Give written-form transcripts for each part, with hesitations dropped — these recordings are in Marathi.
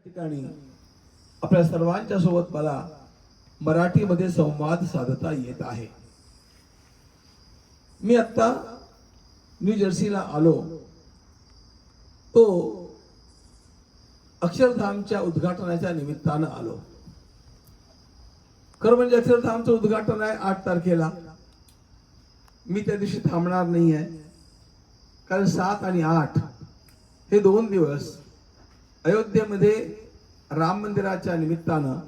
ठिकाणी आपल्या सर्वांच्या सोबत मला मराठीमध्ये संवाद साधता येत आहे. मी आता न्यू जर्सीला आलो तो अक्षरधामच्या उद्घाटनाच्या निमित्तानं आलो. खरं म्हणजे अक्षरधामचं उद्घाटन आहे 8 तारखेला. मी त्या दिवशी थांबणार नाही आहे, कारण 7 आणि 8 हे 2 दिवस अयोध्येमध्ये राम मंदिराच्या निमित्तानं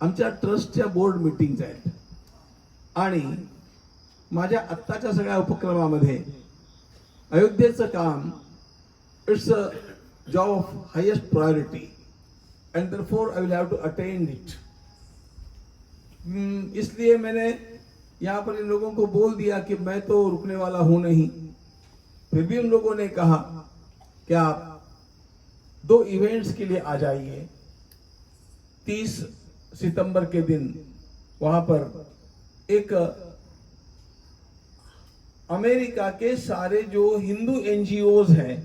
आमच्या ट्रस्टच्या बोर्ड मीटिंग्स आहेत. आणि माझ्या आत्ताच्या सगळ्या उपक्रमामध्ये अयोध्येचं काम it's a job of highest priority and therefore I will have to attend it. इसलिए मैंने यहाँ पर इन लोगों को बोल दिया कि मैं तो रुकने वाला हूं नहीं. फिर भी उन लोगों ने कहा कि आप 2 इवेंट्स के लिए आ जाइए. 30 सितंबर के दिन वहां पर एक अमेरिका के सारे जो हिंदू एनजीओज हैं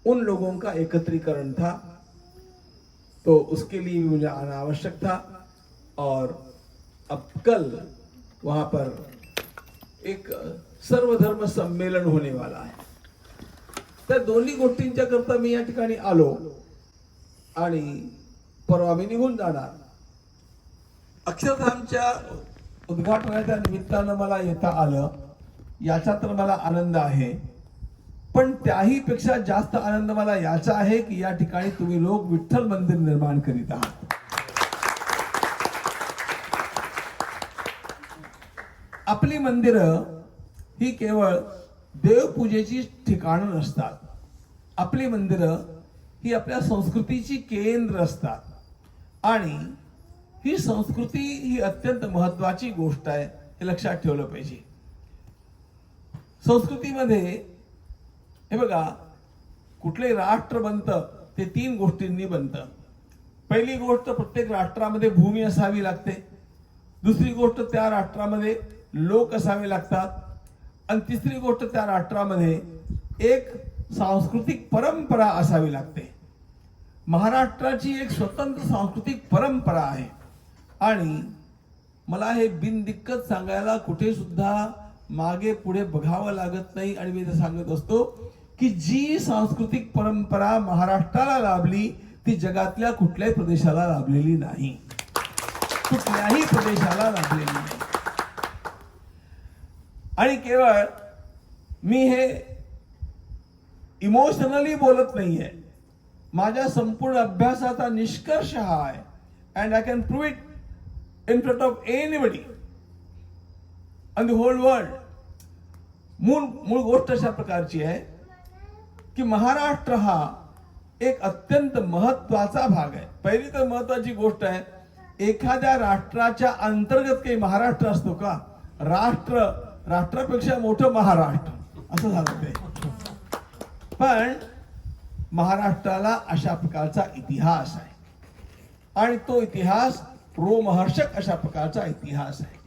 उन लोगों का एकत्रीकरण था, तो उसके लिए भी मुझे आना आवश्यक था. और अब कल वहां पर एक सर्वधर्म सम्मेलन होने वाला है. त्या दोन्ही गोष्टींच्या करता मी या ठिकाणी आलो आणि परवा मी निघून जाणार. अक्षरधामच्या उद्घाटनाच्या निमित्तानं मला येता आलं याचा तर मला आनंद आहे, पण त्याही पेक्षा जास्त आनंद मला याचा आहे की या ठिकाणी तुम्ही लोक विठ्ठल मंदिर निर्माण करीत आहात. आपली मंदिरं ही केवळ देवपूजेची ठिकाणं नसतात. आपली मंदिरं ही आपल्या संस्कृतीची केंद्र असतात. आणि ही संस्कृती ही अत्यंत महत्वाची गोष्ट आहे, हे लक्षात ठेवलं पाहिजे. संस्कृतीमध्ये हे बघा, कुठले राष्ट्र बनतं ते 3 गोष्टींनी बनतं. पहिली गोष्ट, प्रत्येक राष्ट्रामध्ये भूमी असावी लागते. दुसरी गोष्ट, त्या राष्ट्रामध्ये लोक असावे लागतात. आणि तिसरी गोष्ट, त्या राष्ट्रामध्ये एक सांस्कृतिक परंपरा असावी लागते. महाराष्ट्राची एक स्वतंत्र सांस्कृतिक परंपरा आहे. आणि मला हे बिनदिक्कत सांगायला कुठे सुद्धा मागे पुढे बघावं लागत नाही. आणि मी ते सांगत असतो की जी सांस्कृतिक परंपरा महाराष्ट्राला लाभली ती जगातल्या कुठल्याही प्रदेशाला लाभलेली नाही, कुठल्याही प्रदेशाला लाभलेली नाही. आणि केवळ मी हे इमोशनली बोलत नाहीये, माझ्या संपूर्ण अभ्यासाचा निष्कर्ष हा आहे. And I can prove it in front of anybody on the whole world. मूळ गोष्ट अशा प्रकारची आहे की महाराष्ट्र हा एक अत्यंत महत्वाचा भाग आहे. पहिली तर महत्वाची गोष्ट आहे, एखाद्या राष्ट्राच्या अंतर्गत काही महाराष्ट्र असतो का? राष्ट्रापेक्षा मोठं महाराष्ट्र असं झालं ते. पण महाराष्ट्राला अशा प्रकारचा इतिहास आहे आणि तो इतिहास रोमहर्षक अशा प्रकारचा इतिहास आहे.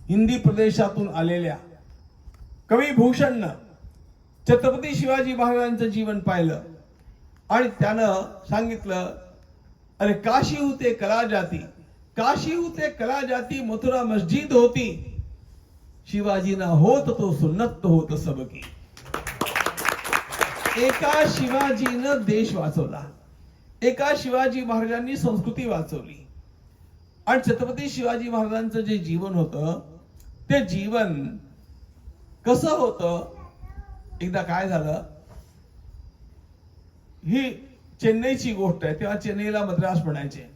हिंदी प्रदेशातून आलेल्या कवी भूषणनं छत्रपती शिवाजी महाराजांचं जीवन पाहिलं आणि त्यानं सांगितलं, अरे काशी होते कला जाती, काशी होते कला जाती, मथुरा मस्जिद होती, शिवाजीना होत तो सुन्नत होत सबकी. एका शिवाजीनं देश वाचवला, एका शिवाजी महाराजांनी संस्कृती वाचवली. आणि छत्रपती शिवाजी महाराजांचं जे जीवन होतं ते जीवन कसं होतं, एकदा काय झालं, ही चेन्नईची गोष्ट आहे. तेव्हा चेन्नईला मद्रास म्हणायचे.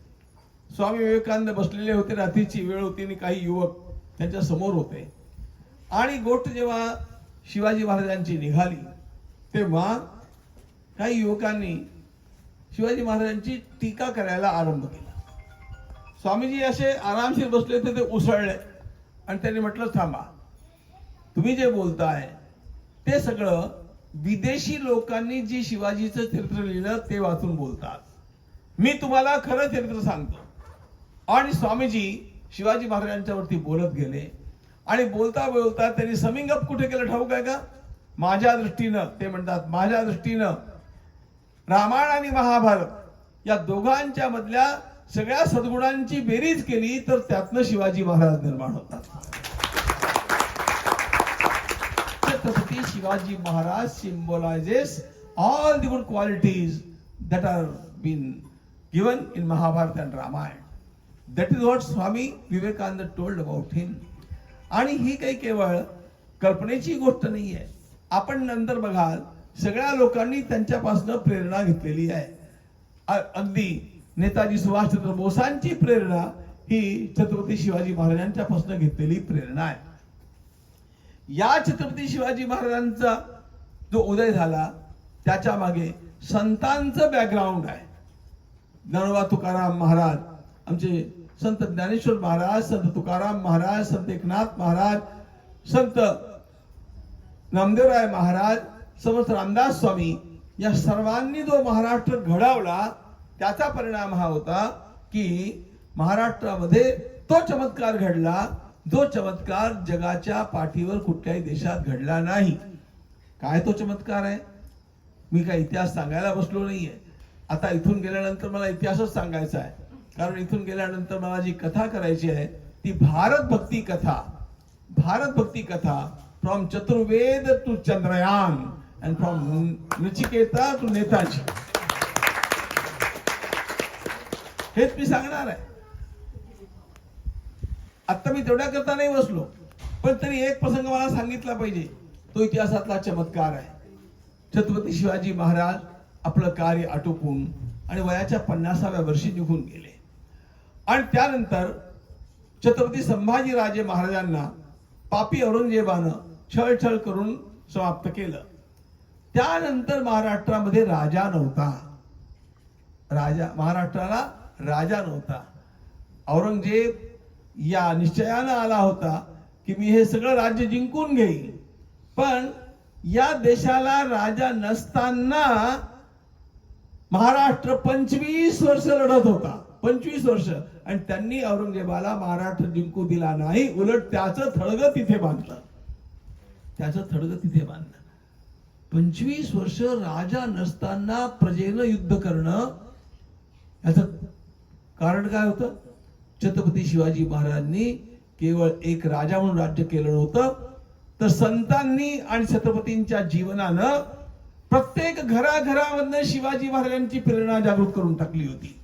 स्वामी विवेकानंद बसलेले होते, रात्रीची वेळ होती आणि काही युवक त्यांच्या समोर होते. आणि गोष्ट जेव्हा शिवाजी महाराजांची निघाली तेव्हा काही युवकांनी शिवाजी महाराजांची टीका करायला आरंभ केला. स्वामीजी असे आरामशीर बसले होते, ते उसळले आणि त्यांनी म्हटलं, थांबा, तुम्ही जे बोलताय ते सगळं विदेशी लोकांनी जी शिवाजीचं चरित्र लिहिलं ते वाचून बोलतात. मी तुम्हाला खरं चरित्र सांगतो. आणि स्वामीजी शिवाजी महाराजांच्या वरती बोलत गेले आणि बोलता बोलता त्यांनी समिंग अप कुठे केलं ठाऊक आहे का? माझ्या दृष्टीनं, ते म्हणतात, माझ्या दृष्टीनं रामायण आणि महाभारत या दोघांच्या मधल्या सगळ्या सद्गुणांची बेरीज केली तर त्यातनं शिवाजी महाराज निर्माण होतात. Chhatrapati Shivaji Maharaj symbolizes all the good qualities that are been given in Mahabharata and Ramayana. That is what Swami Vivekananda told about him. आणि ही काही केवळ कल्पनेची गोष्ट नाही आहे. आपण नंतर बघाल सगळ्या लोकांनी त्यांच्यापासून प्रेरणा घेतलेली आहे. अगदी नेताजी सुभाषचंद्र बोसांची प्रेरणा ही छत्रपती शिवाजी महाराजांच्यापासून घेतलेली प्रेरणा आहे. या छत्रपती शिवाजी महाराजांचा जो उदय झाला त्याच्या मागे संतांचं बॅकग्राऊंड आहे. ज्ञानोबा तुकाराम महाराज, आमचे संत ज्ञानेश्वर महाराज, संत तुकाराम महाराज, संत एकनाथ महाराज, संत नामदेवराय महाराज, समर्थ रामदास स्वामी या सर्वांनी जो महाराष्ट्र घडवला त्याचा परिणाम हा होता की महाराष्ट्रामध्ये तो चमत्कार घडला जो चमत्कार जगाच्या पाठीवर कुठल्याही देशात घडला नाही. काय तो चमत्कार आहे? मी काय इतिहास सांगायला बसलो नाहीये. आता इथून गेल्यानंतर मला इतिहासच सांगायचा आहे. कारण इथून गेल्यानंतर मला जी कथा करायची आहे ती भारत भक्ती कथा from Chaturved to Chandrayaan and from Nachiketa to Netaji. हेच मी सांगणार आहे. आता मी तेवढ्या करता नाही बसलो, पण तरी एक प्रसंग मला सांगितला पाहिजे. तो इतिहासातला चमत्कार आहे. छत्रपती शिवाजी महाराज आपलं कार्य आटोपून आणि वयाच्या 50व्या वर्षी निघून गेले. आणि त्यानंतर छत्रपती संभाजी राजे महाराजांना पापी औरंगजेबानं छळ करून समाप्त केलं. त्यानंतर महाराष्ट्रामध्ये राजा नव्हता. महाराष्ट्राला राजा नव्हता. औरंगजेब या निश्चयानं आला होता की मी हे सगळं राज्य जिंकून घेईन. पण या देशाला राजा नसताना महाराष्ट्र 25 वर्ष लढत होता. 25 वर्ष. आणि त्यांनी औरंगजेबाला महाराष्ट्र जिंकू दिला नाही. उलट त्याचं थडगं तिथे बांधलं. 25 वर्ष राजा नसताना प्रजेनं युद्ध करणं याचं कारण काय होतं? छत्रपती शिवाजी महाराजांनी केवळ एक राजा म्हणून राज्य केलं नव्हतं, तर संतांनी आणि छत्रपतींच्या जीवनानं प्रत्येक घराघरामधनं शिवाजी महाराजांची प्रेरणा जागृत करून टाकली होती.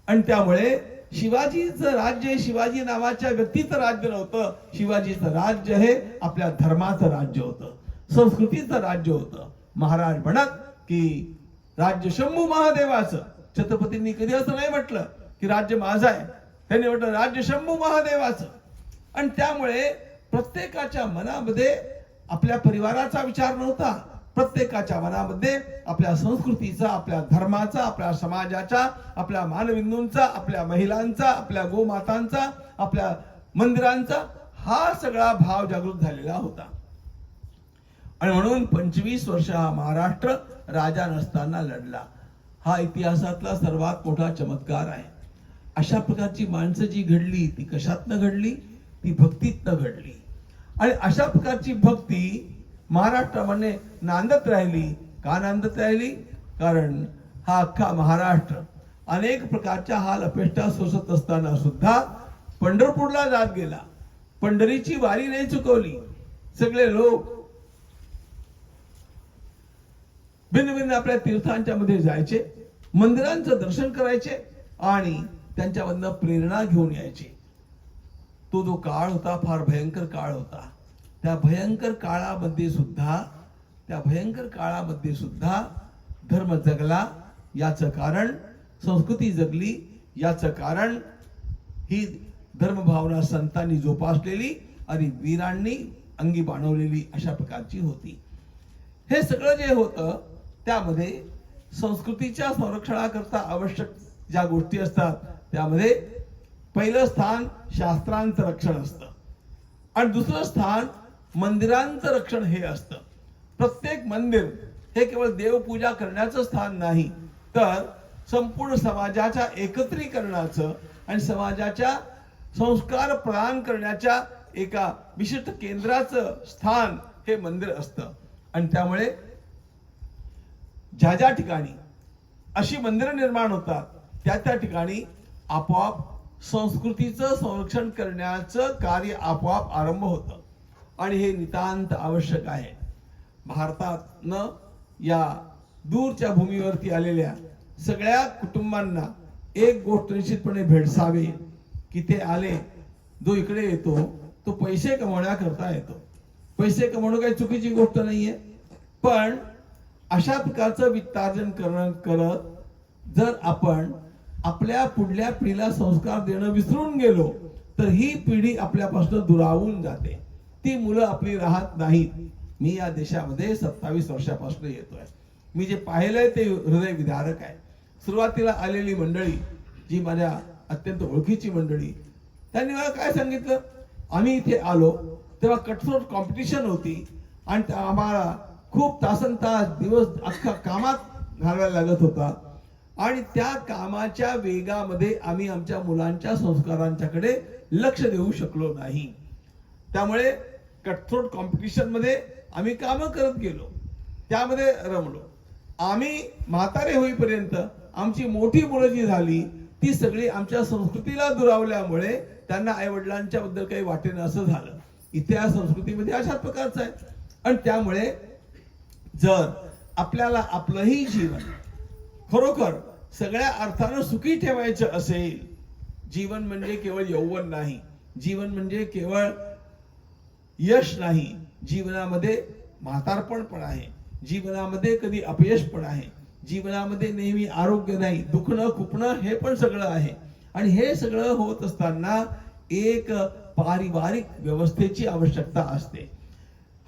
आणि त्यामुळे शिवाजीचं राज्य शिवाजी नावाच्या व्यक्तीचं राज्य नव्हतं. शिवाजीचं राज्य हे आपल्या धर्माचं राज्य होतं, संस्कृतीचं राज्य होतं. महाराज म्हणत की राज्य शंभू महादेवाचं. छत्रपतींनी कधी असं नाही म्हटलं की राज्य माझं आहे. त्यांनी म्हटलं राज्य शंभू महादेवाचं. आणि त्यामुळे प्रत्येकाच्या मनामध्ये आपल्या परिवाराचा विचार नव्हता. प्रत्येकाच्या मनामध्ये आपल्या संस्कृतीचा, आपल्या धर्माचा, आपल्या समाजाचा, आपल्या मानबिंदूंचा, आपल्या महिलांचा, आपल्या गोमातांचा, आपल्या मंदिरांचा हा सगळा भाव जागृत झालेला होता. आणि म्हणून 25 वर्ष हा महाराष्ट्र राजा नसताना लढला. हा इतिहासातला सर्वात मोठा चमत्कार आहे. अशा प्रकारची माणसं जी घडली ती कशातनं घडली? ती भक्तीतनं घडली. आणि अशा प्रकारची भक्ती महाराष्ट्रामध्ये नांदत राहिली. का नांदत राहिली? कारण हा अख्खा महाराष्ट्र अनेक प्रकारच्या हाल अपेष्टा सोसत असताना सुद्धा पंढरपूरला जात गेला. पंढरीची वारी नाही चुकवली. सगळे लोक भिन्न भिन्न आपल्या तीर्थांच्या मध्ये जायचे, मंदिरांचं दर्शन करायचे आणि त्यांच्यामधनं प्रेरणा घेऊन यायचे. तो जो काळ होता फार भयंकर काळ होता. त्या भयंकर काळामध्ये सुद्धा धर्म जगला. याचं कारण संस्कृती जगली. याचं कारण ही धर्मभावना संतांनी जोपासलेली आणि वीरांनी अंगी बाणवलेली अशा प्रकारची होती. हे सगळं जे होतं त्यामध्ये संस्कृतीच्या संरक्षणाकरता आवश्यक ज्या गोष्टी असतात त्यामध्ये पहिलं स्थान शास्त्रांचं रक्षण असतं आणि दुसरं स्थान मंदिरांचं रक्षण हे असतं. प्रत्येक मंदिर हे केवळ देवपूजा करण्याचं स्थान नाही, तर संपूर्ण समाजाच्या एकत्रीकरणाचं आणि समाजाच्या संस्कार प्रदान करण्याच्या एका विशिष्ट केंद्राचं स्थान हे मंदिर असतं. आणि त्यामुळे ज्या ज्या ठिकाणी अशी मंदिरं निर्माण होतात, त्या ठिकाणी आपोआप संस्कृतीचं संरक्षण करण्याचं कार्य आपोआप आरंभ होतं आणि हे नितांत आवश्यक आहे. भारतातनं या दूरच्या भूमीवरती आलेल्या सगळ्या कुटुंबांना एक गोष्ट निश्चितपणे भेडसावी की ते आले, जो इकडे येतो तो पैसे कमवण्याकरता येतो. पैसे कमवणं काही चुकीची गोष्ट नाहीये, पण अशा प्रकारचं वित्तार्जन करत जर आपण आपल्या पुढल्या पिढीला संस्कार देणं विसरून गेलो तर ही पिढी आपल्यापासून दुरावून जाते. ती मुलं आपली राहत नाहीत. मी या देशामध्ये 27 वर्षापासून येतोय. मी जे पाहिलंय ते हृदय विदारक आहे. सुरुवातीला आलेली मंडळी, जी माझ्या अत्यंत ओळखीची मंडळी, त्यांनी मला काय सांगितलं, आम्ही इथे आलो तेव्हा कठोर कॉम्पिटिशन होती आणि आम्हाला खूप तासनतास दिवस अख्खा कामात घालवायला लागत होता आणि त्या कामाच्या वेगामध्ये आम्ही आमच्या मुलांच्या संस्कारांच्याकडे लक्ष देऊ शकलो नाही. त्यामुळे कठोर कॉम्पिटिशन मध्ये आम्ही काम करत गेलो, त्यामध्ये रमलो. आम्ही म्हातारे होईपर्यंत आमची मोठी मुलं जी झाली ती सगळी आमच्या संस्कृतीला दुरावल्यामुळे त्यांना आई वडिलांच्या बद्दल काही वाटेनं असं झालं. इथे या संस्कृतीमध्ये अशाच प्रकारचं आहे. आणि त्यामुळे जर आपल्याला आपलंही जीवन खरोखर सगळ्या अर्थानं सुखी ठेवायचं असेल, जीवन म्हणजे केवळ यौवन नाही, जीवन म्हणजे केवळ यश नाही, जीवनामध्ये म्हातारपण पण आहे, जीवनामध्ये कधी अपयश पण आहे, जीवनामध्ये नेहमी आरोग्य नाही, दुखणं खुपणं हे पण सगळं आहे. आणि हे सगळं होत असताना एक पारिवारिक व्यवस्थेची आवश्यकता असते.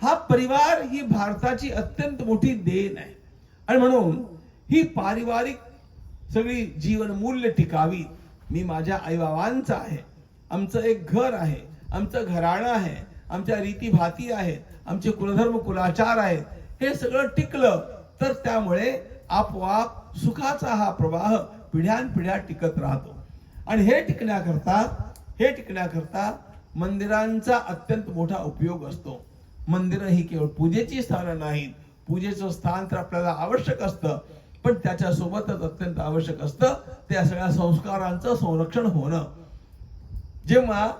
हा परिवार ही भारताची अत्यंत मोठी देण आहे आणि म्हणून ही पारिवारिक सगळी जीवन मूल्य टिकावी. मी माझ्या आईबाबांचा आहे, आमचं एक घर आहे, आमचं घराणं आहे, आमच्या रीतीभाती आहेत, आमचे कुलधर्म कुलाचार आहेत, हे सगळं टिकलं तर त्यामुळे आपोआप सुखाचा हा प्रवाह पिढ्यानपिढ्या टिकत राहतो. आणि हे टिकण्याकरता मंदिरांचा अत्यंत मोठा उपयोग असतो. मंदिरं ही केवळ पूजेची स्थानं नाहीत. पूजेचं स्थान तर आपल्याला आवश्यक असतं, पण त्याच्या सोबतच अत्यंत आवश्यक असतं त्या सगळ्या संस्कारांचं संरक्षण होणं. जेव्हा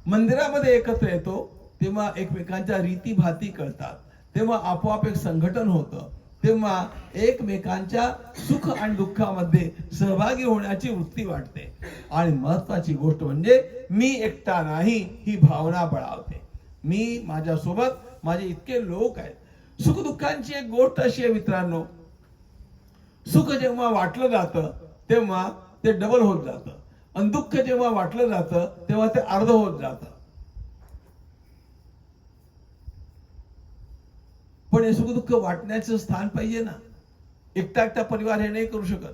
मंदिरामध्ये एकत्र येतो तेव्हा एकमेकांच्या रीतीभाती कळतात, तेव्हा आपोआप एक संघटन होतं, तेव्हा एकमेकांच्या सुख आणि दुःखामध्ये सहभागी होण्याची वृत्ती वाटते. आणि महत्वाची गोष्ट म्हणजे मी एकटा नाही ही भावना बळावते. मी माझ्यासोबत माझे इतके लोक आहेत. सुख दुःखांची एक गोष्ट अशी आहे मित्रांनो, सुख जेव्हा वाटलं जातं तेव्हा ते डबल होत जातं आणि दुःख जेव्हा वाटलं जातं तेव्हा ते अर्ध होत जातं. पण हे सुख दुःख वाटण्याचं स्थान पाहिजे ना. एकटा एकटा परिवार हे नाही करू शकत.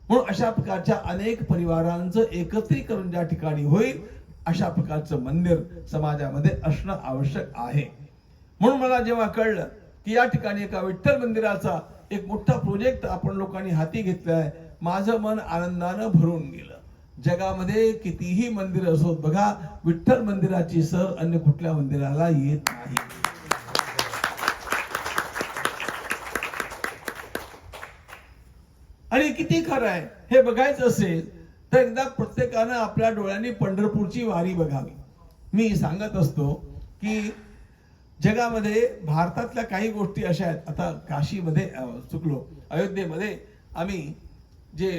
म्हणून अशा प्रकारच्या अनेक परिवारांचं एकत्रीकरण ज्या ठिकाणी होईल अशा प्रकारचं मंदिर समाजामध्ये असणं आवश्यक आहे. म्हणून मला जेव्हा कळलं की या ठिकाणी एका विठ्ठल मंदिराचा एक मोठा प्रोजेक्ट आपण लोकांनी हाती घेतलाय, माझं मन आनंदानं भरून गेलं. जगामध्ये कितीही मंदिर असोत बघा, विठ्ठल मंदिराची सर अन्य कुठल्या मंदिराला येत नाही. आणि किती खरं आहे हे बघायचं असेल तर एकदा प्रत्येकानं आपल्या डोळ्यांनी पंढरपूरची वारी बघावी. मी सांगत असतो की जगामध्ये भारतातल्या काही गोष्टी अशा आहेत. आता काशीमध्ये चुकलो, अयोध्येमध्ये आम्ही जे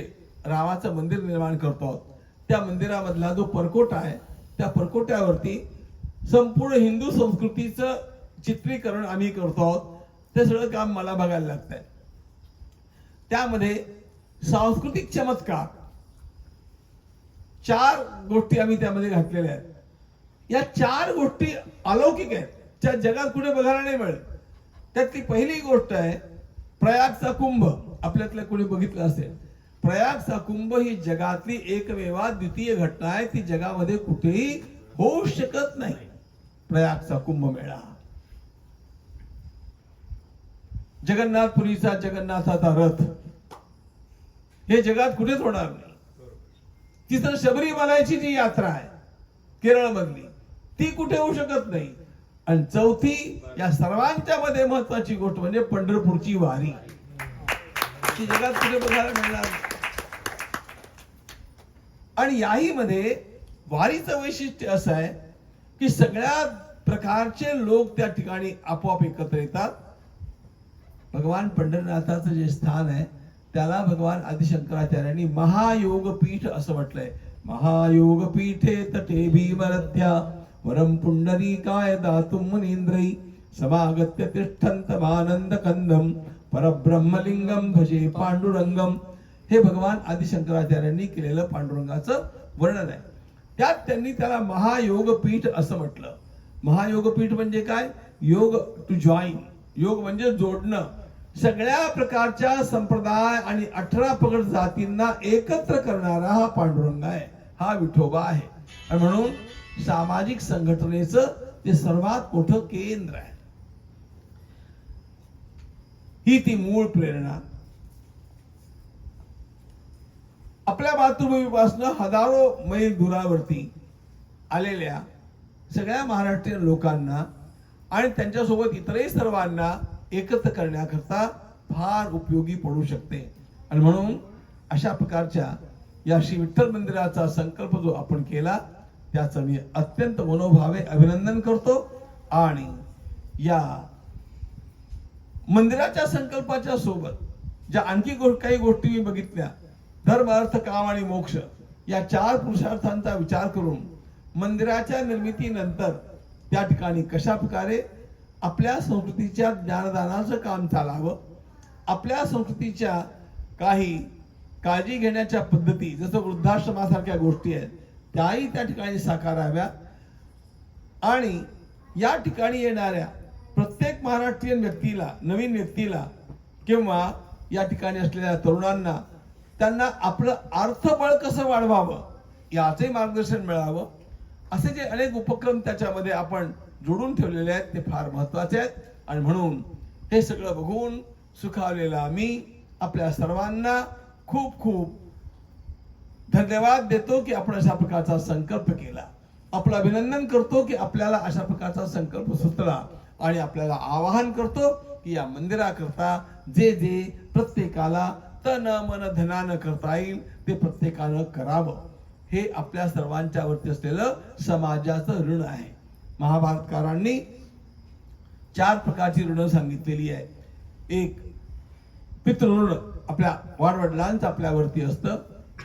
रामाचं मंदिर निर्माण करतो त्या मंदिरामधला जो परकोटा आहे त्या परकोट्यावरती संपूर्ण हिंदू संस्कृतीचं चित्रीकरण आम्ही करतो आहोत. ते सगळं काम मला बघायला लागतंय. त्यामध्ये सांस्कृतिक चमत्कार 4 गोष्टी आम्ही त्यामध्ये घातलेल्या आहेत. या 4 गोष्टी अलौकिक आहेत, त्या जगात कुठे बघायला नाही मिळत. त्यातली पहिली गोष्ट आहे प्रयागचा कुंभ. आपल्यातल्या कोणी बघितलं असेल, प्रयागचा कुंभ ही जगातली एकमेवा द्वितीय घटना आहे. ती जगामध्ये कुठेही होऊ शकत नाही. प्रयागचा कुंभमेळा, जगन्नाथपुरीचा जगन्नाथाचा रथ, हे जगात कुठेच होणार नाही. तिथं शबरीमलाची जी यात्रा आहे केरळ मधली, ती कुठे होऊ शकत नाही. आणि चौथी या सर्वांच्या मध्ये महत्वाची गोष्ट म्हणजे पंढरपूरची वारी. ती जगात कुठे बघायला मिळणार नाही. आणि याही मध्ये वारीचं वैशिष्ट्य असं आहे की सगळ्या प्रकारचे लोक त्या ठिकाणी आपोआप एकत्र येतात. भगवान पंढरीनाथाचं जे स्थान आहे त्याला भगवान आदिशंकराचार्यांनी महायोगपीठ असं म्हटलंय. महायोगपीठे तटे भीमरथ्या वरम पुंडरीकाय दातुम मुनींद्रै समागत्य तिष्ठन्तमानंद कंदम परब्रह्मलिंगम भजे पांडुरंगम. हे भगवान आदिशंकराचार्यांनी केलेलं पांडुरंगाचं वर्णन आहे. त्यात त्यांनी त्याला महायोगपीठ असं म्हटलं. महायोगपीठ म्हणजे काय? योग टू जॉईन. योग म्हणजे जोडणं. सगळ्या प्रकारच्या संप्रदाय आणि 18 पगड जातींना एकत्र करणारा हा पांडुरंग आहे, हा विठोबा आहे. आणि म्हणून सामाजिक संघटनेचं ते सर्वात मोठं केंद्र आहे. ही ती मूळ प्रेरणा. आपल्या मातृभूमीपासून हजारो मैल दुरावरती आलेल्या सगळ्या महाराष्ट्रीयन लोकांना आणि त्यांच्यासोबत इतरही सर्वांना एकत्र करण्याकरता फार उपयोगी पडू शकते. आणि म्हणून अशा प्रकारच्या या श्री विठ्ठल मंदिराचा संकल्प जो आपण केला त्याचं मी अत्यंत मनोभावे अभिनंदन करतो. आणि या मंदिराच्या संकल्पाच्या सोबत ज्या आणखी काही गोष्टी मी बघितल्या, धर्म अर्थ काम आणि मोक्ष या 4 पुरुषार्थांचा विचार करून मंदिराच्या निर्मितीनंतर त्या ठिकाणी कशा प्रकारे आपल्या संस्कृतीच्या ज्ञानदानाचं काम चालावं, आपल्या संस्कृतीच्या काही काळजी घेण्याच्या पद्धती जसं वृद्धाश्रमासारख्या गोष्टी आहेत त्याही त्या ठिकाणी साकाराव्या. आणि या ठिकाणी येणाऱ्या प्रत्येक महाराष्ट्रीयन व्यक्तीला, नवीन व्यक्तीला किंवा या ठिकाणी असलेल्या तरुणांना त्यांना आपलं अर्थबळ कसं वाढवावं याचे मार्गदर्शन मिळावं. असे जे अनेक उपक्रम त्याच्यामध्ये आपण जोडून ठेवलेले आहेत ते फार महत्वाचे आहेत. आणि म्हणून हे सगळं बघून सुखावलेला मी आपल्या सर्वांना खूप खूप धन्यवाद देतो की आपण अशा प्रकारचा संकल्प केला. आपलं अभिनंदन करतो की आपल्याला अशा प्रकारचा संकल्प सुचला. आणि आपल्याला आवाहन करतो की या मंदिराकरता जे जे प्रत्येकाला तन मन धनानं करता येईल ते प्रत्येकानं करावं. हे आपल्या सर्वांच्या वरती असलेलं समाजाचं ऋण आहे. महाभारतकारांनी 4 प्रकारची ऋण सांगितलेली आहे. एक पितृऋण आपल्या वाडवडिलांचं आपल्यावरती असतं.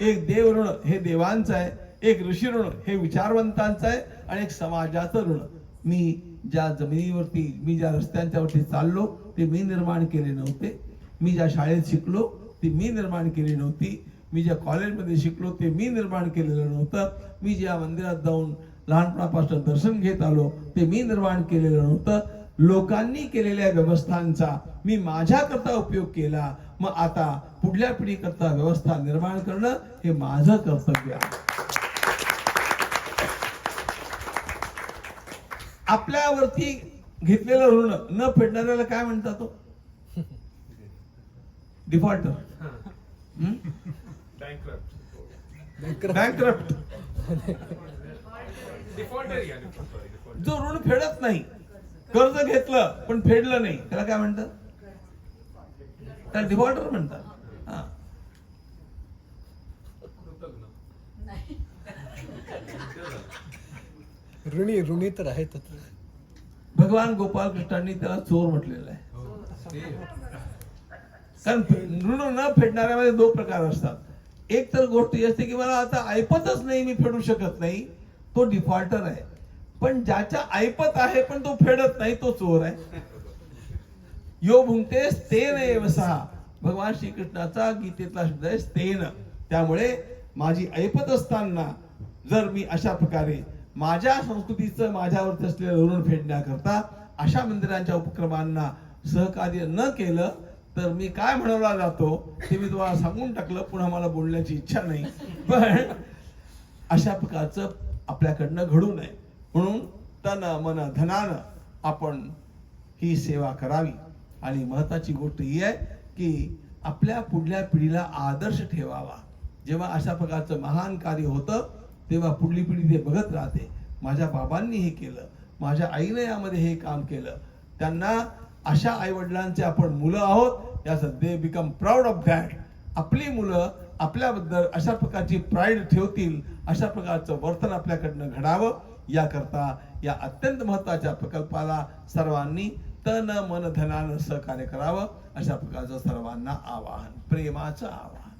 एक देवऋण हे देवांचं आहे. एक ऋषी ऋण हे विचारवंतांचं आहे. आणि एक समाजाचं ऋण. मी ज्या जमिनीवरती, मी ज्या रस्त्यांच्यावरती चाललो ते मी निर्माण केले नव्हते. मी ज्या शाळेत शिकलो ती मी निर्माण केली नव्हती. मी ज्या कॉलेजमध्ये शिकलो ते मी निर्माण केलेलं नव्हतं. मी ज्या मंदिरात जाऊन लहानपणापासून दर्शन घेत आलो ते मी निर्माण केलेलं नव्हतं. लोकांनी केलेल्या व्यवस्थांचा मी माझ्याकरता उपयोग केला. मग आता पुढल्या पिढीकरता व्यवस्था निर्माण करणं हे माझं कर्तव्य आहे. आपल्यावरती घेतलेलं ऋण न फेडणाऱ्याला काय म्हणतात? तो डिफॉल्टर, बँकरप्ट. जो ऋण फेडत नाही, कर्ज घेतलं पण फेडलं नाही त्याला काय म्हणतात? त्याला डिफॉल्टर म्हणतात. ऋणी तर आहेतच. भगवान गोपाल कृष्णांनी त्याला चोर म्हटलेलं आहे. कारण ऋण न फेडणाऱ्यामध्ये 2 प्रकार असतात. एक तर गोष्ट ही असते की मला आता ऐपतच नाही, मी फेडू शकत नाही, तो डिफॉल्टर आहे. पण ज्याच्या ऐपत आहे पण तो फेडत नाही तो चोर आहे. यो भुंगते स्तेन एव सहा. भगवान श्रीकृष्णाचा गीतेतला शब्द आहे स्तेन. त्यामुळे माझी ऐपत असताना जर मी अशा प्रकारे माझ्या संस्कृतीचं माझ्यावरती असलेलं ऋण फेडण्याकरता अशा मंदिरांच्या उपक्रमांना सहकार्य न केलं तर मी काय म्हणाला जातो ते मी तुम्हाला सांगून टाकलं. पुन्हा मला बोलण्याची इच्छा नाही. पण अशा प्रकारचं आपल्याकडनं घडू नये म्हणून तन मन धनानं आपण ही सेवा करावी. आणि महत्वाची गोष्ट ही आहे की आपल्या पुढल्या पिढीला आदर्श ठेवावा. जेव्हा अशा प्रकारचं महान कार्य होतं तेव्हा पुढली पिढी ते बघत राहते. माझ्या बाबांनी हे केलं, माझ्या आईने यामध्ये हे काम केलं. त्यांना अशा आई वडिलांचे आपण मुलं आहोत याचं they become proud of that. आपली मुलं आपल्याबद्दल अशा प्रकारची प्राईड ठेवतील, अशा प्रकारचं वर्तन आपल्याकडनं घडावं, याकरता या अत्यंत महत्वाच्या प्रकल्पाला सर्वांनी तन मन धनानं सहकार्य करावं, अशा प्रकारचं सर्वांना आवाहन, प्रेमाचं आवाहन.